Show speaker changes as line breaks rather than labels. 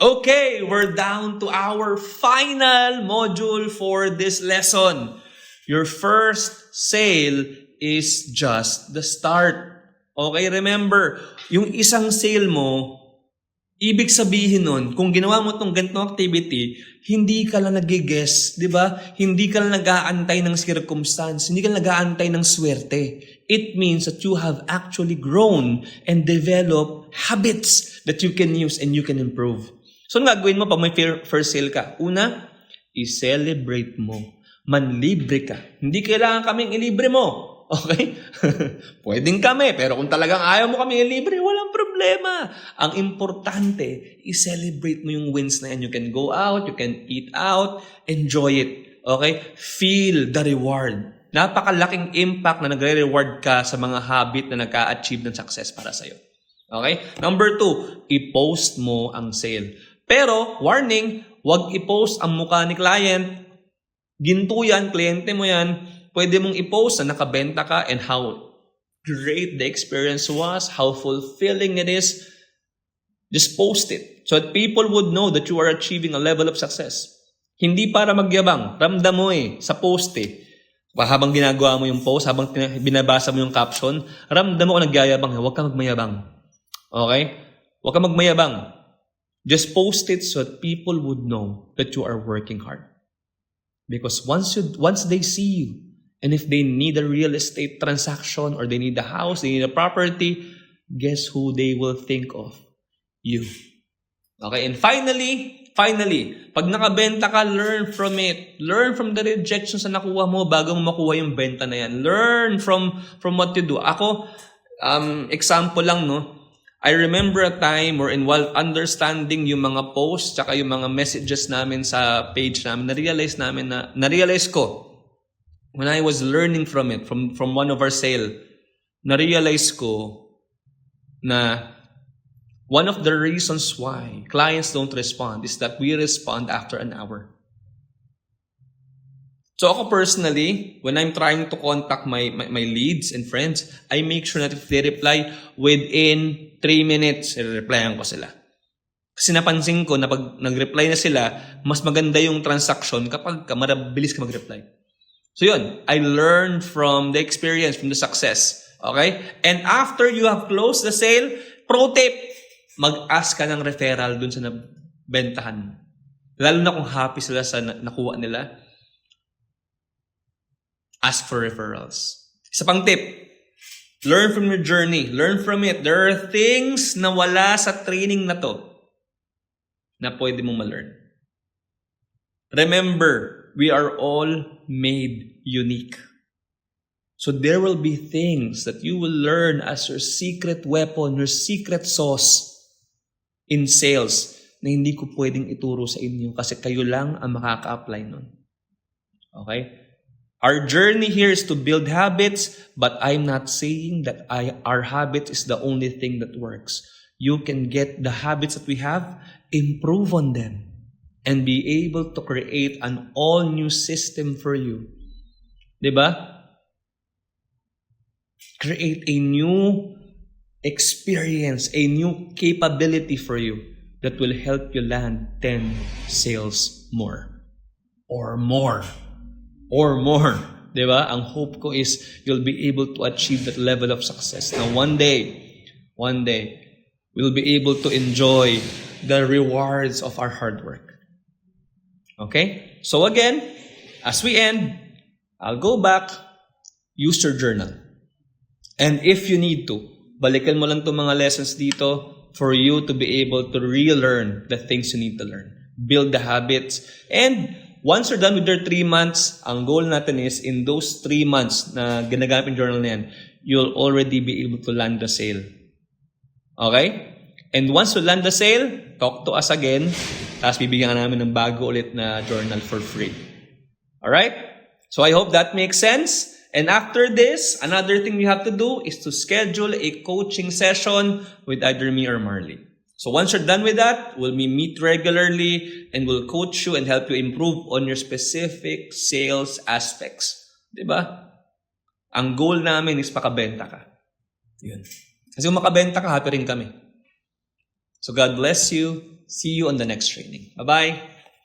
Okay, we're down to our final module for this lesson. Your first sale is just the start. Okay, remember, yung isang sale mo, ibig sabihin nun, kung ginawa mo itong ganitong activity, hindi ka lang nag-guess, di ba? Hindi ka lang nag-aantay ng circumstance, hindi ka lang nag-aantay ng swerte. It means that you have actually grown and developed habits that you can use and you can improve. So, ang gagawin mo pag may first sale ka? Una, i-celebrate mo. Manlibre ka. Hindi kailangan kaming ilibre mo. Okay? Pwedeng kami, pero kung talagang ayaw mo kami ilibre, walang problema. Ang importante, i-celebrate mo yung wins na yan. You can go out, you can eat out, enjoy it. Okay? Feel the reward. Napakalaking impact na nagre-reward ka sa mga habit na nagka-achieve ng success para sa'yo. Okay? Number 2, i-post mo ang sale. Pero, warning, huwag i-post ang mukha ni client. Ginto yan, kliyente mo yan. Pwede mong i-post na nakabenta ka and how great the experience was, how fulfilling it is. Just post it so that people would know that you are achieving a level of success. Hindi para magyabang. Ramdam mo sa post Habang ginagawa mo yung post, habang binabasa mo yung caption, ramdam mo kung nagyayabang. Huwag ka magmayabang. Okay? Huwag ka magmayabang. Just post it so that people would know that you are working hard. Because once they see you, and if they need a real estate transaction or they need a house, they need a property, guess who they will think of? You. Okay, and finally, pag nakabenta ka, learn from it. Learn from the rejections na nakuha mo bago mo makuha yung benta na yan. Learn from what you do. Ako, example lang, no? I remember a time wherein while understanding yung mga posts tsaka yung mga messages namin sa page namin, na-realize ko, when I was learning from it, from one of our sale, na-realize ko na one of the reasons why clients don't respond is that we respond after an hour. So ako personally, when I'm trying to contact my leads and friends, I make sure that if they reply within 3 minutes, i-replyan ko sila. Kasi napansin ko na pag nag-reply na sila, mas maganda yung transaction kapag mabilis ka mag-reply. So yun, I learned from the experience, from the success. Okay? And after you have closed the sale, pro tip, mag-ask ka ng referral dun sa nabentahan. Lalo na kung happy sila sa nakuha nila. Ask for referrals. Isa pang tip, learn from your journey. Learn from it. There are things na wala sa training na to na pwede mong ma-learn. Remember, we are all made unique. So there will be things that you will learn as your secret weapon, your secret sauce in sales na hindi ko pwedeng ituro sa inyo kasi kayo lang ang makaka-apply nun. Okay? Our journey here is to build habits, but I'm not saying that our habit is the only thing that works. You can get the habits that we have, improve on them, and be able to create an all-new system for you. Diba? Create a new experience, a new capability for you that will help you land 10 sales more. Or more. Diba? Ang hope ko is you'll be able to achieve that level of success. Now, one day, we'll be able to enjoy the rewards of our hard work. Okay? So again, as we end, I'll go back, use your journal. And if you need to, balikan mo lang itong mga lessons dito for you to be able to relearn the things you need to learn. Build the habits. And once you're done with your 3 months, ang goal natin is in those 3 months na ginagamit yung journal na yan, you'll already be able to land the sale. Okay? And once you land the sale, talk to us again. Tapos bibigyan ka namin ng bago ulit na journal for free. Alright? So I hope that makes sense. And after this, another thing we have to do is to schedule a coaching session with either me or Marley. So once you're done with that, we'll meet regularly and we'll coach you and help you improve on your specific sales aspects. Diba? Ang goal namin is makabenta ka. Yun. Kasi kung makabenta ka, happy rin kami. So God bless you. See you on the next training. Bye-bye!